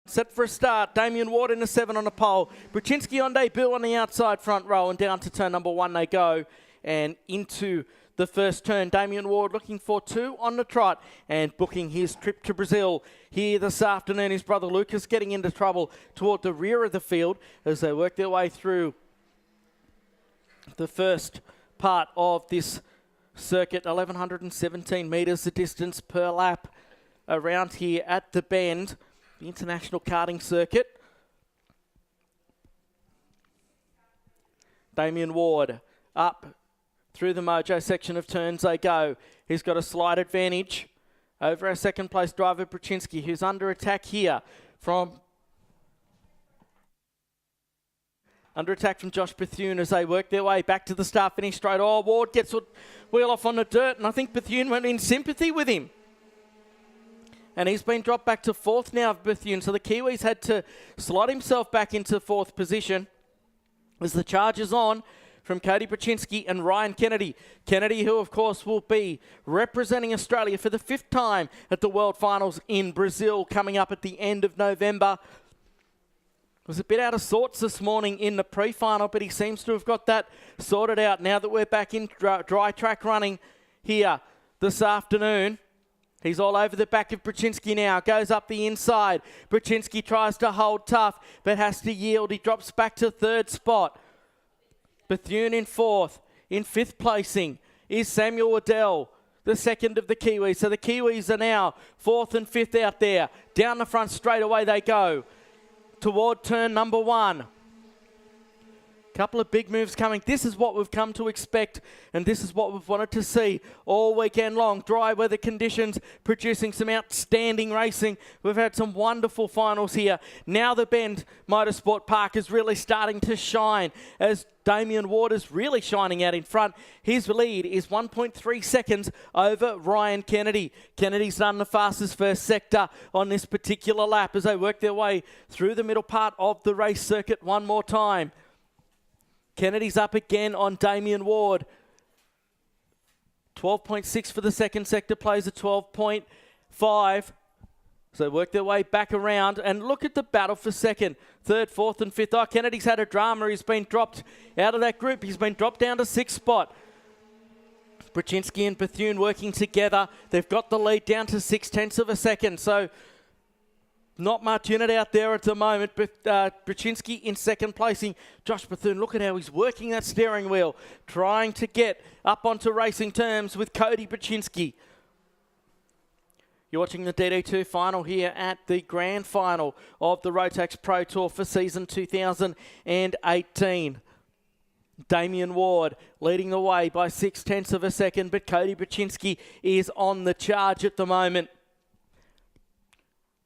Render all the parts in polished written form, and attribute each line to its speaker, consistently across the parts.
Speaker 1: Set for a start, Damien Ward in a 7 on the pole. Brzezinski on debut on the outside front row, and down to turn number 1 they go. And into the first turn, Damien Ward looking for 2 on the trot and booking his trip to Brazil here this afternoon. His brother Lucas getting into trouble toward the rear of the field as they work their way through the first part of this circuit. 1,117 metres the distance per lap around here at the Bend, the International Karting Circuit. Damien Ward up through the Mojo section of turns they go. He's got a slight advantage over our second place driver Brzezinski, who's under attack here from Josh Bethune as they work their way back to the start finish straight. Oh, Ward gets a wheel off on the dirt, and I think Bethune went in sympathy with him. And he's been dropped back to 4th now of Bethune, so the Kiwis had to slot himself back into 4th position as the charge is on from Cody Brzezinski and Ryan Kennedy. Kennedy, who of course will be representing Australia for the 5th time at the World Finals in Brazil coming up at the end of November. Was a bit out of sorts this morning in the pre-final, but he seems to have got that sorted out now that we're back in dry track running here this afternoon. He's all over the back of Brzezinski now, goes up the inside. Brzezinski tries to hold tough, but has to yield. He drops back to 3rd spot. Bethune in 4th. In 5th placing is Samuel Waddell, the second of the Kiwis. So the Kiwis are now 4th and 5th out there. Down the front straight away they go toward turn number 1. Couple of big moves coming. This is what we've come to expect, and this is what we've wanted to see all weekend long. Dry weather conditions producing some outstanding racing. We've had some wonderful finals here. Now the Bend Motorsport Park is really starting to shine as Damien Ward is really shining out in front. His lead is 1.3 seconds over Ryan Kennedy. Kennedy's done the fastest first sector on this particular lap as they work their way through the middle part of the race circuit one more time. Kennedy's up again on Damien Ward. 12.6 for the second sector, plays a 12.5. So work their way back around and look at the battle for second, 3rd, 4th and 5th. Oh, Kennedy's had a drama. He's been dropped out of that group. He's been dropped down to 6th spot. Brzezinski and Bethune working together. They've got the lead down to 0.6 of a second. So not much in it out there at the moment, but Brzezinski in 2nd placing. Josh Bethune, look at how he's working that steering wheel, trying to get up onto racing terms with Cody Brzezinski. You're watching the DD2 final here at the grand final of the Rotax Pro Tour for season 2018. Damien Ward leading the way by 0.6 of a second, but Cody Brzezinski is on the charge at the moment.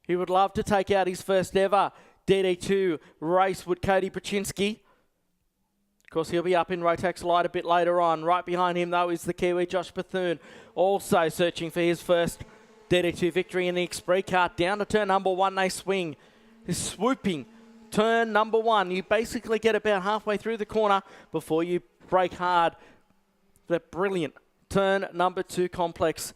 Speaker 1: He would love to take out his first ever DD2 race with Cody Brzezinski. Of course, he'll be up in Rotax Light a bit later on. Right behind him, though, is the Kiwi Josh Bethune, also searching for his first DD2 victory in the Express car. Down to turn number 1, they swing. This swooping turn number 1. You basically get about halfway through the corner before you brake hard. That brilliant turn number 2 complex.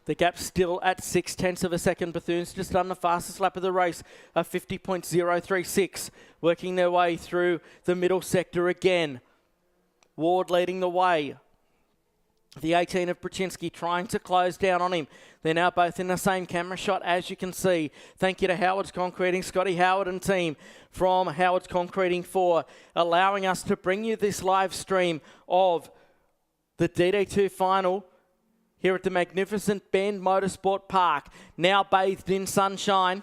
Speaker 1: The gap's still at 0.6 of a second. Bethune's just done the fastest lap of the race, a 50.036. Working their way through the middle sector again. Ward leading the way. The 18 of Brzezinski trying to close down on him. They're now both in the same camera shot, as you can see. Thank you to Howard's Concreting, Scotty Howard and team from Howard's Concreting for allowing us to bring you this live stream of the DD2 final here at the magnificent Bend Motorsport Park, now bathed in sunshine.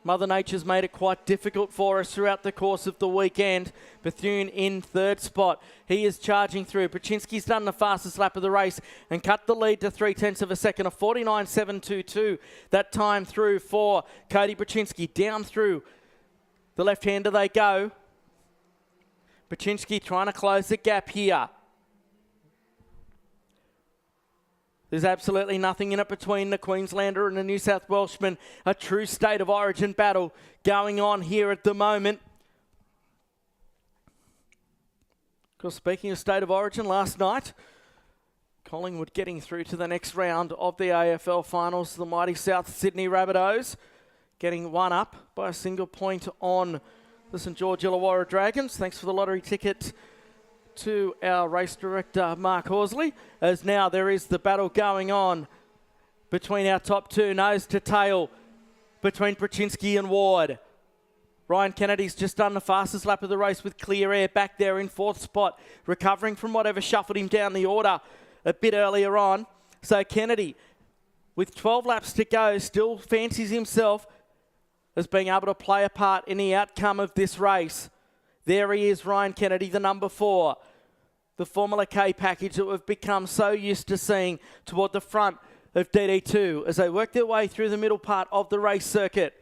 Speaker 1: Mother Nature's made it quite difficult for us throughout the course of the weekend. Bethune in 3rd spot. He is charging through. Brzezinski's done the fastest lap of the race and cut the lead to 0.3 of a second, a 49.722. That time through for Cody Brzezinski. Down through the left-hander they go. Brzezinski trying to close the gap here. There's absolutely nothing in it between the Queenslander and the New South Welshman. A true state of origin battle going on here at the moment. Of course, speaking of state of origin, last night Collingwood getting through to the next round of the AFL Finals. The mighty South Sydney Rabbitohs getting one up by a single point on the St George Illawarra Dragons. Thanks for the lottery ticket to our race director, Mark Horsley. As now there is the battle going on between our top two, nose to tail, between Brzezinski and Ward. Ryan Kennedy's just done the fastest lap of the race with clear air back there in fourth spot, recovering from whatever shuffled him down the order a bit earlier on. So Kennedy, with 12 laps to go, still fancies himself as being able to play a part in the outcome of this race. There he is, Ryan Kennedy, the number 4. The Formula K package that we've become so used to seeing toward the front of DD2 as they work their way through the middle part of the race circuit.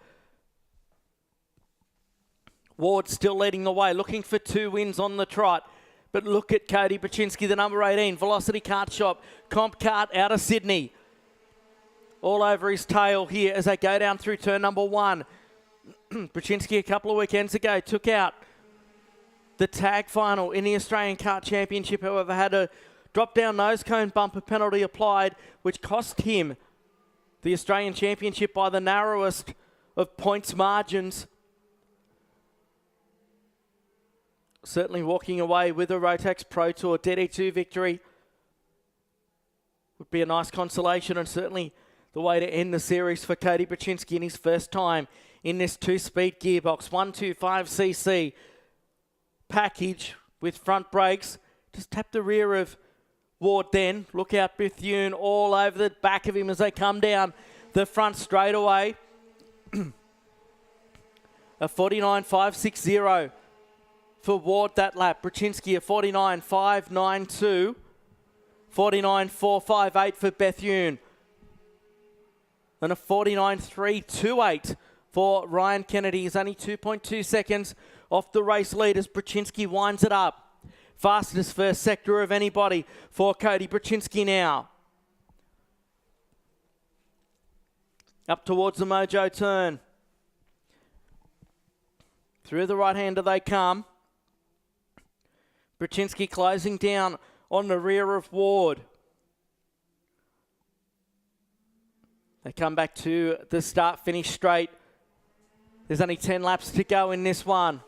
Speaker 1: Ward still leading the way, looking for 2 wins on the trot. But look at Cody Brzezinski, the number 18, Velocity Kart Shop, comp kart out of Sydney. All over his tail here as they go down through turn number 1. Brzezinski a couple of weekends ago took out the tag final in the Australian Kart Championship, however had a drop-down nose cone bumper penalty applied, which cost him the Australian Championship by the narrowest of points margins. Certainly walking away with a Rotax Pro Tour DD2 victory would be a nice consolation, and certainly the way to end the series for Cody Brzezinski in his first time in this 2-speed gearbox 125cc package with front brakes. Just tap the rear of Ward then. Look out Bethune all over the back of him as they come down the front straightaway. A 49.560 for Ward that lap. Brzezinski a 49.592. 49.458 for Bethune. And a 49.328 for Ryan Kennedy. He's only 2.2 seconds off the race lead as Brzezinski winds it up. Fastest first sector of anybody for Cody Brzezinski now. Up towards the Mojo turn. Through the right-hander they come. Brzezinski closing down on the rear of Ward. They come back to the start-finish straight. There's only 10 laps to go in this one.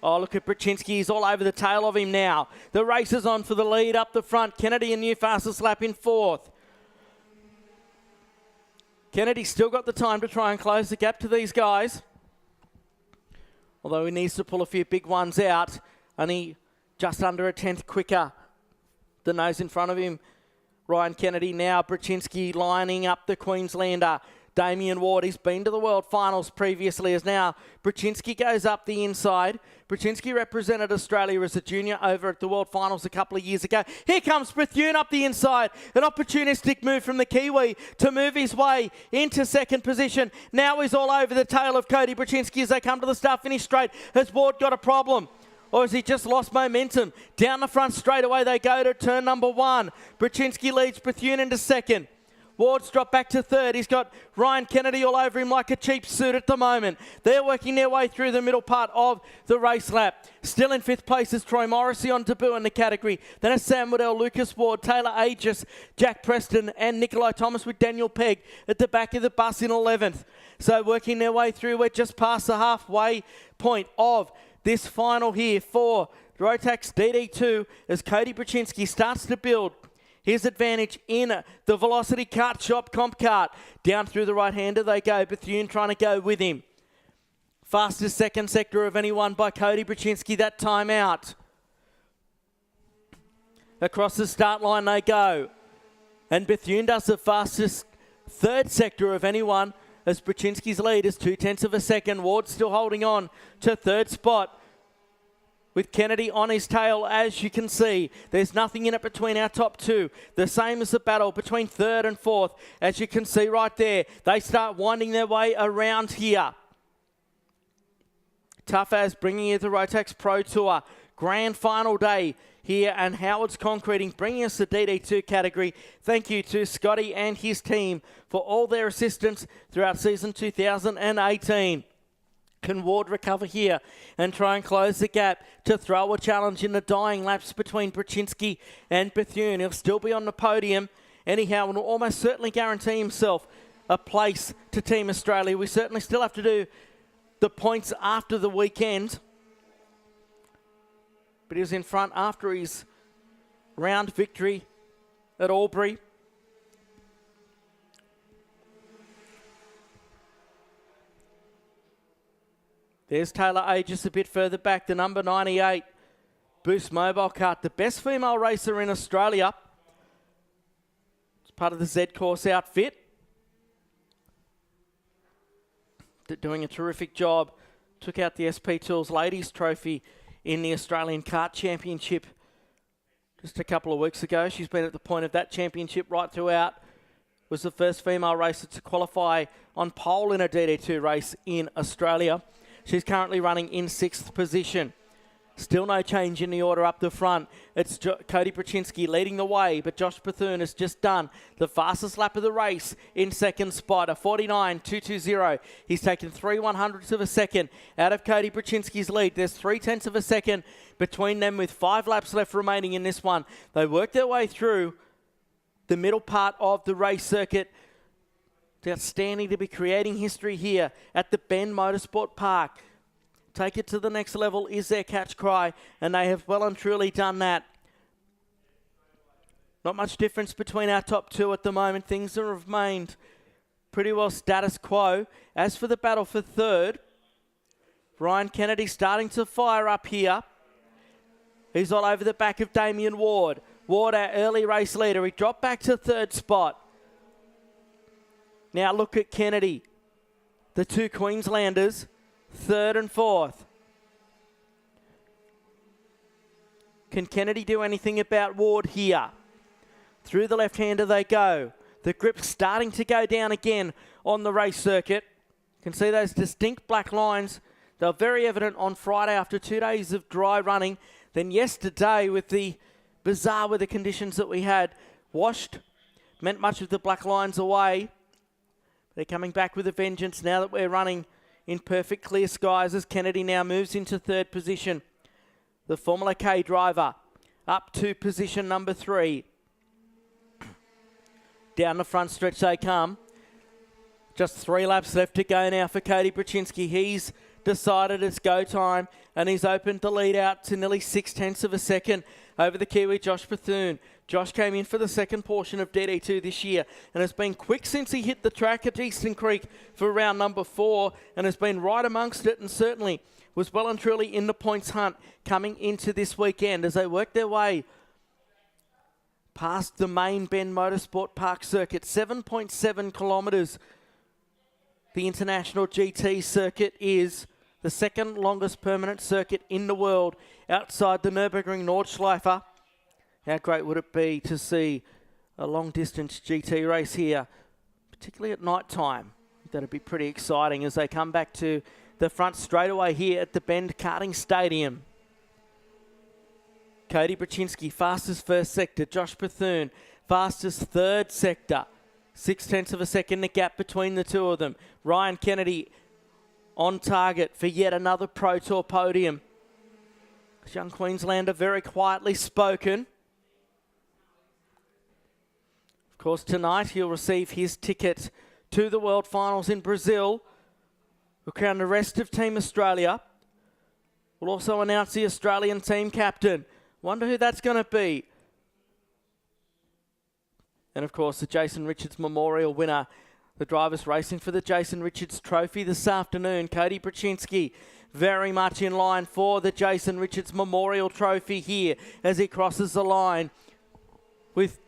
Speaker 1: Oh, look at Brzezinski. He's all over the tail of him now. The race is on for the lead up the front. Kennedy a new fastest lap in 4th. Kennedy's still got the time to try and close the gap to these guys. Although he needs to pull a few big ones out. Only just under a 10th quicker. The nose in front of him. Ryan Kennedy now. Brzezinski lining up the Queenslander. Damien Ward, he's been to the World Finals previously, as now Brzezinski goes up the inside. Brzezinski represented Australia as a junior over at the World Finals a couple of years ago. Here comes Bethune up the inside. An opportunistic move from the Kiwi to move his way into second position. Now he's all over the tail of Cody Brzezinski as they come to the start-finish straight. Has Ward got a problem? Or has he just lost momentum? Down the front straight away they go to turn number 1. Brzezinski leads Bethune into second. Ward's dropped back to third. He's got Ryan Kennedy all over him like a cheap suit at the moment. They're working their way through the middle part of the race lap. Still in 5th place is Troy Morrissey on debut in the category. Then it's Sam Waddell, Lucas Ward, Taylor Aegis, Jack Preston and Nikolai Thomas with Daniel Pegg at the back of the bus in 11th. So working their way through, we're just past the halfway point of this final here for Rotax DD2 as Cody Brzezinski starts to build his advantage in the Velocity Kart Shop comp kart. Down through the right-hander they go. Bethune trying to go with him. Fastest second sector of anyone by Cody Brzezinski that time out. Across the start line they go. And Bethune does the fastest third sector of anyone as Brzezinski's lead is 0.2 of a second. Ward still holding on to third spot, with Kennedy on his tail, as you can see. There's nothing in it between our top two. The same as the battle between third and fourth, as you can see right there. They start winding their way around here. Tough as bringing you the Rotax Pro Tour. Grand final day here, and Howard's Concreting bringing us the DD2 category. Thank you to Scotty and his team for all their assistance throughout season 2018. Can Ward recover here and try and close the gap to throw a challenge in the dying laps between Brzezinski and Bethune? He'll still be on the podium. Anyhow, will almost certainly guarantee himself a place to Team Australia. We certainly still have to do the points after the weekend. But he was in front after his round victory at Albury. There's Taylor A just a bit further back, the number 98 Boost Mobile Kart, the best female racer in Australia. It's part of the Z Course outfit. Doing a terrific job. Took out the SP Tools Ladies Trophy in the Australian Kart Championship just a couple of weeks ago. She's been at the point of that championship right throughout. Was the first female racer to qualify on pole in a DD2 race in Australia. She's currently running in 6th position. Still no change in the order up the front. It's Cody Brzezinski leading the way, but Josh Bethune has just done the fastest lap of the race in 2nd spot, a 49.220. He's taken 3/100ths of a second out of Cody Brzezinski's lead. There's 0.3 of a second between them with 5 laps left remaining in this one. They work their way through the middle part of the race circuit. It's outstanding to be creating history here at the Bend Motorsport Park. Take it to the next level is their catch cry, and they have well and truly done that. Not much difference between our top two at the moment. Things have remained pretty well status quo. As for the battle for 3rd, Ryan Kennedy starting to fire up here. He's all over the back of Damien Ward. Ward, our early race leader. He dropped back to 3rd spot. Now look at Kennedy. The two Queenslanders, 3rd and 4th. Can Kennedy do anything about Ward here? Through the left-hander they go. The grip's starting to go down again on the race circuit. You can see those distinct black lines. They were very evident on Friday after 2 days of dry running. Then yesterday, with the bizarre weather conditions that we had, washed, meant much of the black lines away. They're coming back with a vengeance now that we're running in perfect clear skies as Kennedy now moves into 3rd position. The Formula K driver up to position number 3. Down the front stretch they come. Just 3 laps left to go now for Cody Brzezinski. He's decided it's go time, and he's opened the lead out to nearly 0.6 of a second over the Kiwi Josh Bethune. Josh came in for the second portion of DD2 this year and has been quick since he hit the track at Eastern Creek for round number 4 and has been right amongst it, and certainly was well and truly in the points hunt coming into this weekend as they work their way past the main Bend Motorsport Park circuit. 7.7 kilometres. The International GT circuit is the second longest permanent circuit in the world outside the Nürburgring Nordschleife. How great would it be to see a long-distance GT race here, particularly at night time? That'd be pretty exciting as they come back to the front straightaway here at the Bend Karting Stadium. Cody Brzezinski, fastest first sector. Josh Bethune, fastest 3rd sector. 0.6 of a second, the gap between the two of them. Ryan Kennedy on target for yet another Pro Tour podium. This young Queenslander very quietly spoken. Of course, tonight he'll receive his ticket to the World Finals in Brazil. We'll crown the rest of Team Australia. We'll also announce the Australian team captain. Wonder who that's going to be. And of course, the Jason Richards Memorial winner. The drivers racing for the Jason Richards Trophy this afternoon. Cody Brzezinski very much in line for the Jason Richards Memorial Trophy here as he crosses the line with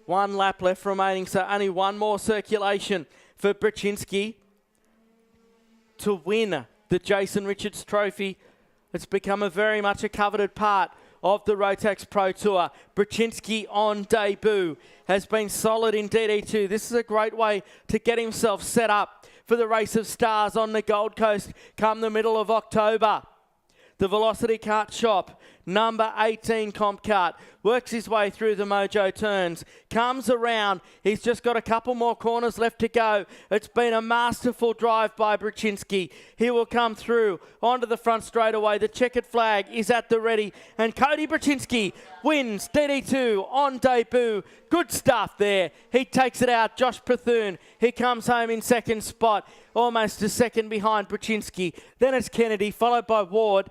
Speaker 1: 1 lap left remaining. So only one more circulation for Brzezinski to win the Jason Richards Trophy. It's become a very much a coveted part of the Rotax Pro Tour. Brzezinski on debut has been solid in DD2. This is a great way to get himself set up for the Race of Stars on the Gold Coast come the middle of October. The Velocity Kart Shop number 18 Comp Cart. Works his way through the Mojo turns. Comes around. He's just got a couple more corners left to go. It's been a masterful drive by Brzezinski. He will come through onto the front straight away. The checkered flag is at the ready. And Cody Brzezinski wins DD2 on debut. Good stuff there. He takes it out. Josh Bethune. He comes home in second spot. Almost a second behind Brzezinski. Then it's Kennedy, followed by Ward.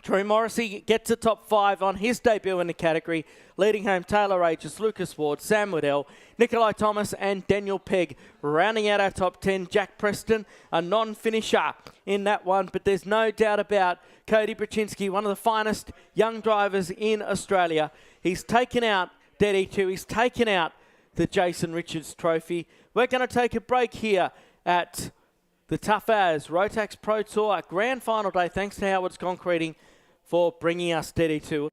Speaker 1: Troy Morrissey gets a top 5 on his debut in the category, leading home Taylor Aegis, Lucas Ward, Sam Waddell, Nikolai Thomas and Daniel Pegg. Rounding out our top 10, Jack Preston, a non-finisher in that one, but there's no doubt about Cody Brzezinski, one of the finest young drivers in Australia. He's taken out DD2, he's taken out the Jason Richards Trophy. We're going to take a break here at the Tough As Rotax Pro Tour Grand Final Day. Thanks to Howard's Concreting for bringing us DD2.